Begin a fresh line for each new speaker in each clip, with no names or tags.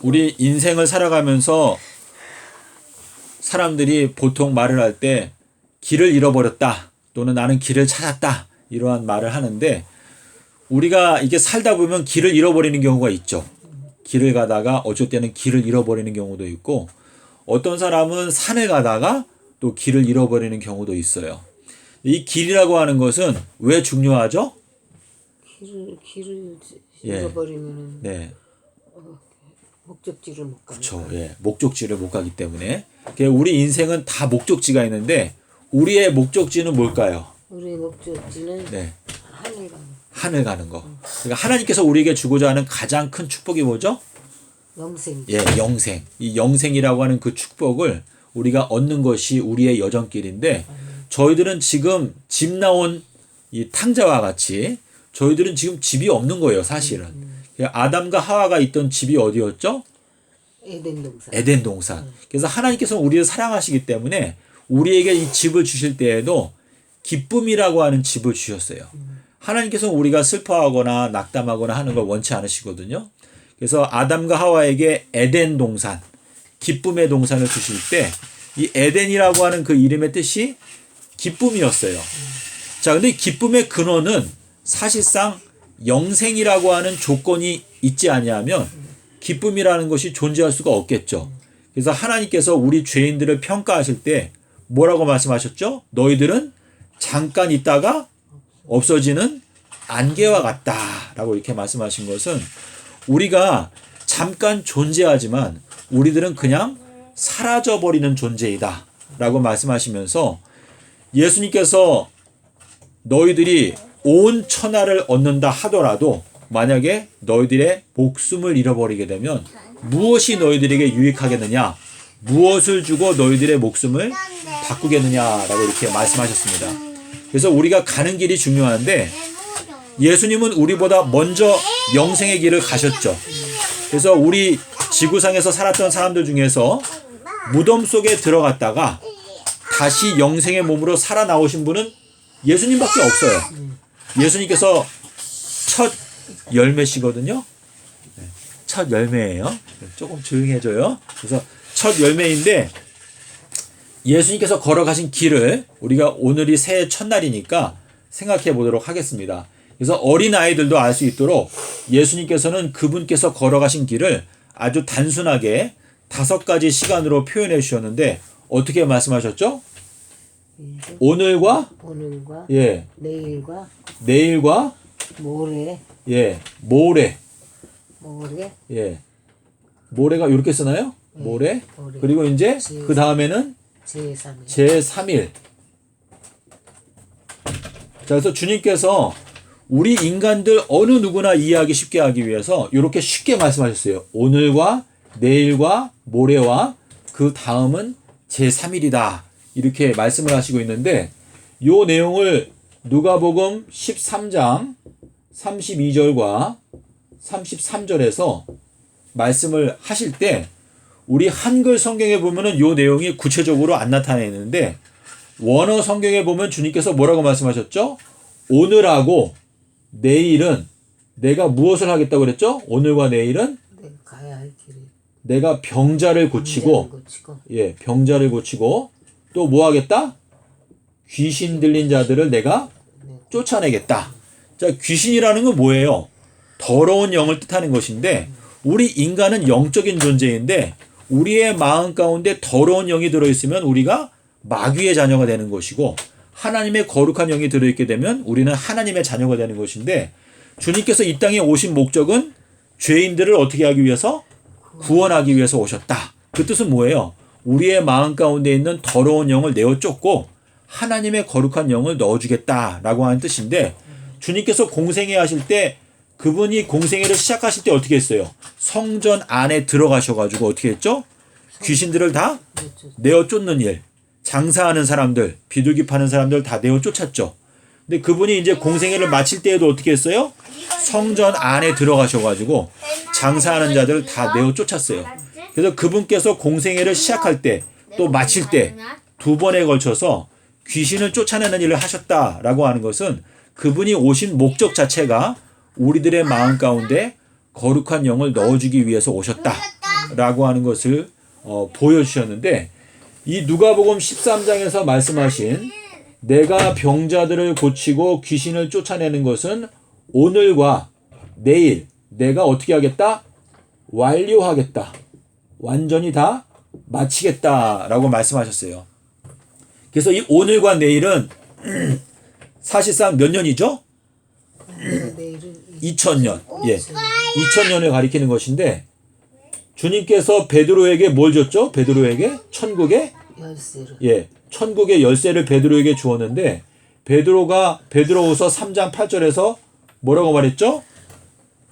우리 인생을 살아가면서 사람들이 보통 말을 할 때 길을 잃어버렸다 또는 나는 길을 찾았다 이러한 말을 하는데 우리가 이게 살다 보면 길을 잃어버리는 경우가 있죠. 길을 가다가 어쩔 때는 길을 잃어버리는 경우도 있고 어떤 사람은 산을 가다가 또 길을 잃어버리는 경우도 있어요. 이 길이라고 하는 것은 왜 중요하죠?
길을 잃어버리면
네.
목적지를 못 가는
그렇죠. 예. 목적지를 못 가기 때문에 우리 인생은 다 목적지가 있는데 우리의 목적지는 뭘까요?
우리의 목적지는
네.
하늘 가는
하늘 가는 거. 그러니까 하나님께서 우리에게 주고자 하는 가장 큰 축복이 뭐죠?
영생.
예, 영생. 이 영생이라고 하는 그 축복을 우리가 얻는 것이 우리의 여정길인데 저희들은 지금 집 나온 이 탕자와 같이 저희들은 지금 집이 없는 거예요, 사실은. 아담과 하와가 있던 집이 어디였죠?
에덴 동산.
에덴 동산. 그래서 하나님께서 우리를 사랑하시기 때문에 우리에게 이 집을 주실 때에도 기쁨이라고 하는 집을 주셨어요. 하나님께서 우리가 슬퍼하거나 낙담하거나 하는 걸 원치 않으시거든요. 그래서 아담과 하와에게 에덴 동산, 기쁨의 동산을 주실 때 이 에덴이라고 하는 그 이름의 뜻이 기쁨이었어요. 자, 근데 기쁨의 근원은 사실상 영생이라고 하는 조건이 있지 아니하면 기쁨이라는 것이 존재할 수가 없겠죠. 그래서 하나님께서 우리 죄인들을 평가하실 때 뭐라고 말씀하셨죠? 너희들은 잠깐 있다가 없어지는 안개와 같다라고 이렇게 말씀하신 것은 우리가 잠깐 존재하지만 우리들은 그냥 사라져버리는 존재이다 라고 말씀하시면서 예수님께서 너희들이 온 천하를 얻는다 하더라도 만약에 너희들의 목숨을 잃어버리게 되면 무엇이 너희들에게 유익하겠느냐? 무엇을 주고 너희들의 목숨을 바꾸겠느냐라고 이렇게 말씀하셨습니다. 그래서 우리가 가는 길이 중요한데 예수님은 우리보다 먼저 영생의 길을 가셨죠. 그래서 우리 지구상에서 살았던 사람들 중에서 무덤 속에 들어갔다가 다시 영생의 몸으로 살아나오신 분은 예수님밖에 없어요. 예수님께서 첫 열매시거든요. 첫 열매예요. 조금 조용히 해줘요. 그래서 첫 열매인데 예수님께서 걸어가신 길을 우리가 오늘이 새해 첫날이니까 생각해 보도록 하겠습니다. 그래서 어린아이들도 알 수 있도록 예수님께서는 그분께서 걸어가신 길을 아주 단순하게 5가지 시간으로 표현해 주셨는데 어떻게 말씀하셨죠? 오늘과 예, 내일과
모레
예, 모레
예,
모레가 이렇게 쓰나요? 모레. 그리고 이제 그 다음에는 제3일. 자, 그래서 주님께서 우리 인간들 어느 누구나 이해하기 쉽게 하기 위해서 이렇게 쉽게 말씀하셨어요. 오늘과 내일과 모레와 그 다음은 제3일이다. 이렇게 말씀을 하시고 있는데 이 내용을 누가복음 13장 32절과 33절에서 말씀을 하실 때 우리 한글 성경에 보면은 이 내용이 구체적으로 안 나타나 있는데 원어 성경에 보면 주님께서 뭐라고 말씀하셨죠? 오늘하고 내일은 내가 무엇을 하겠다고 그랬죠? 오늘과 내일은
가야 할 길이
내가 병자를 고치고 예, 병자를 고치고 또 뭐 하겠다? 귀신 들린 자들을 내가 쫓아내겠다. 자, 귀신이라는 건 뭐예요? 더러운 영을 뜻하는 것인데 우리 인간은 영적인 존재인데 우리의 마음 가운데 더러운 영이 들어있으면 우리가 마귀의 자녀가 되는 것이고 하나님의 거룩한 영이 들어있게 되면 우리는 하나님의 자녀가 되는 것인데 주님께서 이 땅에 오신 목적은 죄인들을 어떻게 하기 위해서? 구원하기 위해서 오셨다. 그 뜻은 뭐예요? 우리의 마음 가운데 있는 더러운 영을 내어 쫓고 하나님의 거룩한 영을 넣어주겠다라고 하는 뜻인데 주님께서 공생애 하실 때 그분이 공생애를 시작하실 때 어떻게 했어요? 성전 안에 들어가셔가지고 어떻게 했죠? 귀신들을 다 내어 쫓는 일. 장사하는 사람들, 비둘기 파는 사람들 다 내어 쫓았죠. 근데 그분이 이제 공생애를 마칠 때에도 어떻게 했어요? 성전 안에 들어가셔가지고 장사하는 자들을 다 내어 쫓았어요. 그래서 그분께서 공생애를 시작할 때 또 마칠 때 2번에 걸쳐서 귀신을 쫓아내는 일을 하셨다라고 하는 것은 그분이 오신 목적 자체가 우리들의 마음 가운데 거룩한 영을 넣어주기 위해서 오셨다. 라고 하는 것을 보여주셨는데, 이 누가복음 13장에서 말씀하신 내가 병자들을 고치고 귀신을 쫓아내는 것은 오늘과 내일 내가 어떻게 하겠다? 완료하겠다. 완전히 다 마치겠다라고 말씀하셨어요. 그래서 이 오늘과 내일은 사실상 몇 년이죠?
내일은
2000년. 예. 2000년을 가리키는 것인데, 주님께서 베드로에게 뭘 줬죠? 베드로에게 천국의
열쇠를.
예, 천국의 열쇠를 베드로에게 주었는데, 베드로가 베드로후서 3장 8절에서 뭐라고 말했죠?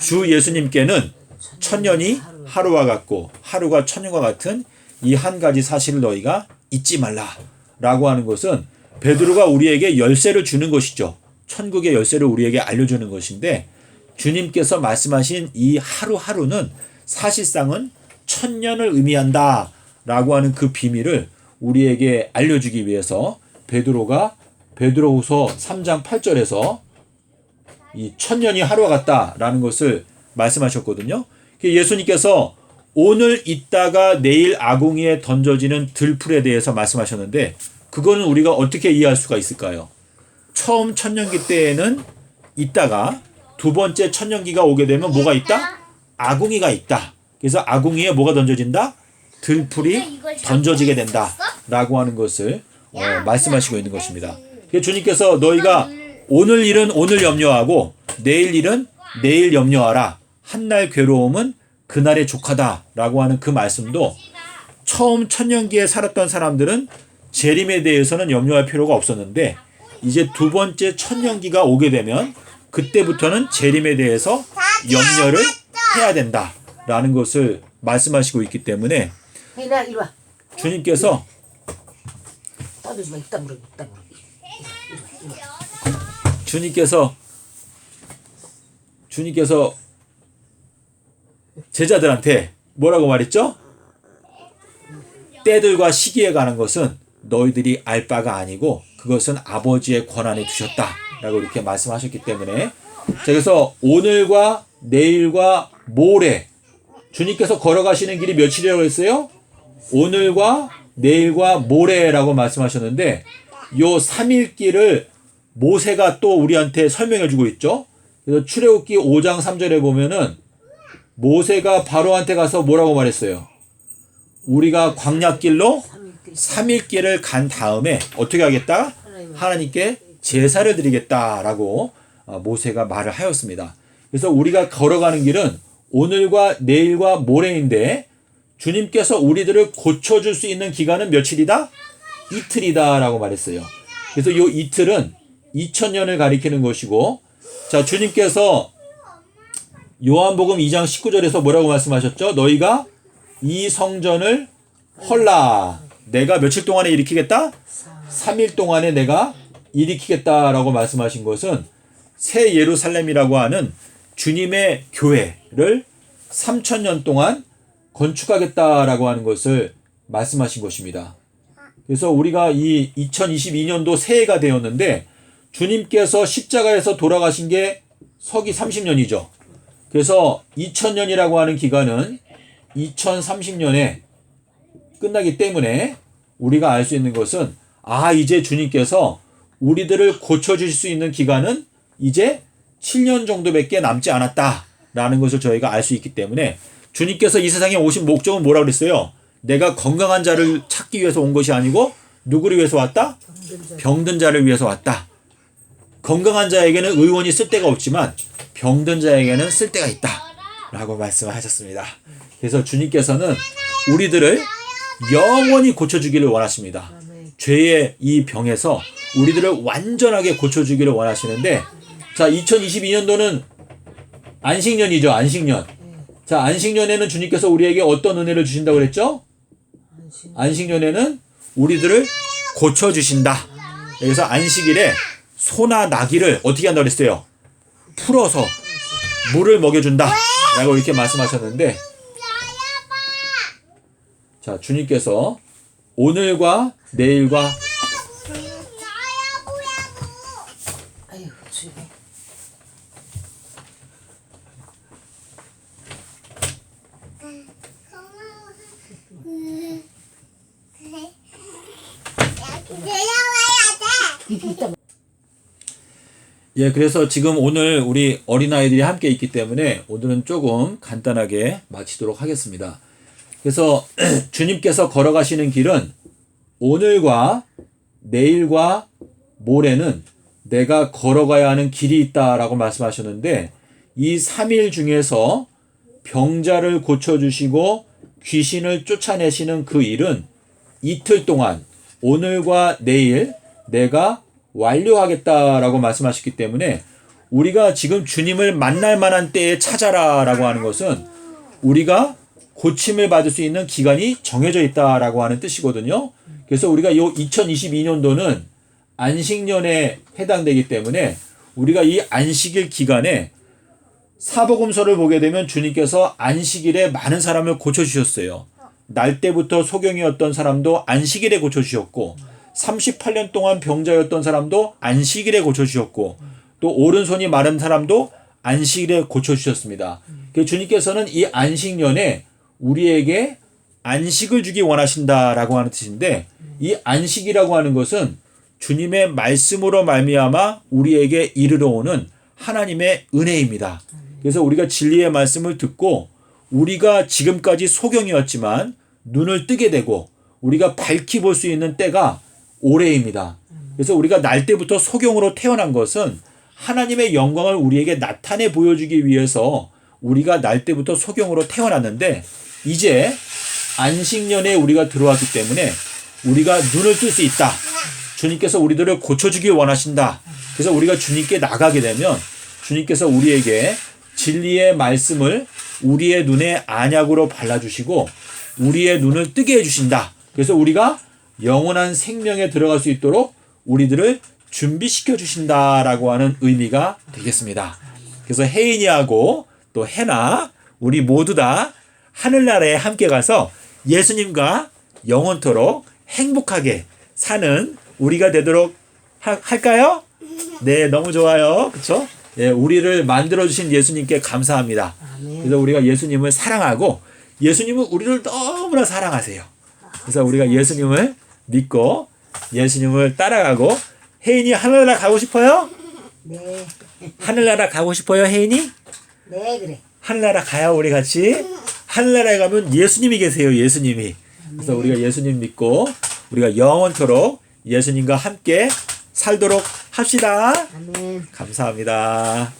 주 예수님께는 천년이 하루와 같고 하루가 천년과 같은 이 한 가지 사실을 너희가 잊지 말라라고 하는 것은 베드로가 우리에게 열쇠를 주는 것이죠. 천국의 열쇠를 우리에게 알려주는 것인데, 주님께서 말씀하신 이 하루하루는 사실상은 천년을 의미한다 라고 하는 그 비밀을 우리에게 알려주기 위해서 베드로가 베드로후서 3장 8절에서 이 천년이 하루와 같다라는 것을 말씀하셨거든요. 예수님께서 오늘 있다가 내일 아궁이에 던져지는 들풀에 대해서 말씀하셨는데, 그거는 우리가 어떻게 이해할 수가 있을까요? 처음 천년기 때에는 있다가 두 번째 천년기가 오게 되면 뭐가 있다? 아궁이가 있다. 그래서 아궁이에 뭐가 던져진다? 들풀이 던져지게 된다 라고 하는 것을 말씀하시고 있는 것입니다. 주님께서 너희가 오늘 일은 오늘 염려하고 내일 일은 내일 염려하라. 한날 괴로움은 그날의 족하다 라고 하는 그 말씀도, 처음 천년기에 살았던 사람들은 재림에 대해서는 염려할 필요가 없었는데, 이제 두 번째 천년기가 오게 되면 그때부터는 재림에 대해서 염려를 해야 된다라는 것을 말씀하시고 있기 때문에,
혜인아 이리 와.
주님께서
떠들지 마. 이따 물어.
주님께서 제자들한테 뭐라고 말했죠? 때들과 시기에 관한 것은 너희들이 알 바가 아니고 그것은 아버지의 권한에 두셨다라고 이렇게 말씀하셨기 때문에, 그래서 오늘과 내일과 모레, 주님께서 걸어가시는 길이 며칠이라고 했어요? 오늘과 내일과 모레라고 말씀하셨는데, 요 3일 길을 모세가 또 우리한테 설명해 주고 있죠. 그래서 출애굽기 5장 3절에 보면은 모세가 바로한테 가서 뭐라고 말했어요? 우리가 광야길로 3일 길을 간 다음에 어떻게 하겠다? 하나님께 제사를 드리겠다라고 모세가 말을 하였습니다. 그래서 우리가 걸어가는 길은 오늘과 내일과 모레인데, 주님께서 우리들을 고쳐줄 수 있는 기간은 며칠이다? 이틀이다 라고 말했어요. 그래서 이 이틀은 2000년을 가리키는 것이고, 자, 주님께서 요한복음 2장 19절에서 뭐라고 말씀하셨죠? 너희가 이 성전을 헐라. 내가 며칠 동안에 일으키겠다? 3일 동안에 내가 일으키겠다라고 말씀하신 것은 새 예루살렘이라고 하는 주님의 교회를 3000년 동안 건축하겠다라고 하는 것을 말씀하신 것입니다. 그래서 우리가 이 2022년도 새해가 되었는데, 주님께서 십자가에서 돌아가신 게 서기 30년이죠. 그래서 2000년이라고 하는 기간은 2030년에 끝나기 때문에 우리가 알 수 있는 것은, 이제 주님께서 우리들을 고쳐주실 수 있는 기간은 이제 7년 정도밖에 남지 않았다라는 것을 저희가 알 수 있기 때문에, 주님께서 이 세상에 오신 목적은 뭐라고 그랬어요? 내가 건강한 자를 찾기 위해서 온 것이 아니고 누구를 위해서 왔다? 병든 자를 위해서 왔다. 건강한 자에게는 의원이 쓸데가 없지만 병든 자에게는 쓸데가 있다 라고 말씀을 하셨습니다. 그래서 주님께서는 우리들을 영원히 고쳐주기를 원하십니다. 죄의 이 병에서 우리들을 완전하게 고쳐주기를 원하시는데, 자, 2022년도는 안식년이죠. 안식년. 자, 안식년에는 주님께서 우리에게 어떤 은혜를 주신다고 그랬죠? 안식년에는 우리들을 고쳐주신다. 그래서 안식일에 소나 나귀를 어떻게 한다고 그랬어요? 풀어서 물을 먹여준다 라고 이렇게 말씀하셨는데, 자, 주님께서 오늘과 내일과
아유, 주님.
예, 그래서 지금 오늘 우리 어린아이들이 함께 있기 때문에 오늘은 조금 간단하게 마치도록 하겠습니다. 그래서 주님께서 걸어가시는 길은 오늘과 내일과 모레는 내가 걸어가야 하는 길이 있다라고 말씀하셨는데 이 3일 중에서 병자를 고쳐주시고 귀신을 쫓아내시는 그 일은 이틀 동안 오늘과 내일 내가 완료하겠다라고 말씀하셨기 때문에 우리가 지금 주님을 만날 만한 때에 찾아라라고 하는 것은 우리가 고침을 받을 수 있는 기간이 정해져 있다라고 하는 뜻이거든요. 그래서 우리가 이 2022년도는 안식년에 해당되기 때문에 우리가 이 안식일 기간에 사복음서를 보게 되면 주님께서 안식일에 많은 사람을 고쳐주셨어요. 날 때부터 소경이었던 사람도 안식일에 고쳐주셨고 38년 동안 병자였던 사람도 안식일에 고쳐주셨고 또 오른손이 마른 사람도 안식일에 고쳐주셨습니다. 그래서 주님께서는 이 안식년에 우리에게 안식을 주기 원하신다라고 하는 뜻인데 이 안식이라고 하는 것은 주님의 말씀으로 말미암아 우리에게 이르러 오는 하나님의 은혜입니다. 그래서 우리가 진리의 말씀을 듣고 우리가 지금까지 소경이었지만 눈을 뜨게 되고 우리가 밝히 볼 수 있는 때가 올해입니다. 그래서 우리가 날 때부터 소경으로 태어난 것은 하나님의 영광을 우리에게 나타내 보여주기 위해서 우리가 날 때부터 소경으로 태어났는데 이제 안식년에 우리가 들어왔기 때문에 우리가 눈을 뜰 수 있다. 주님께서 우리들을 고쳐주기 원하신다. 그래서 우리가 주님께 나가게 되면 주님께서 우리에게 진리의 말씀을 우리의 눈에 안약으로 발라주시고 우리의 눈을 뜨게 해주신다. 그래서 우리가 영원한 생명에 들어갈 수 있도록 우리들을 준비시켜 주신다라고 하는 의미가 되겠습니다. 그래서 혜인이하고 또 해나 우리 모두 다 하늘나라에 함께 가서 예수님과 영원토록 행복하게 사는 우리가 되도록 할까요? 네, 너무 좋아요. 그렇죠? 예, 우리를 만들어 주신 예수님께 감사합니다. 그래서 우리가 예수님을 사랑하고 예수님은 우리를 너무나 사랑하세요. 그래서 우리가 예수님을 믿고 예수님을 따라가고 혜인이 하늘나라 가고 싶어요?
네.
하늘나라 가고 싶어요, 혜인이?
네, 그래.
하늘나라 가요, 우리 같이. 하늘나라에 가면 예수님이 계세요, 예수님이. 그래서 우리가 예수님 믿고 우리가 영원토록 예수님과 함께 살도록 합시다.
아멘.
감사합니다.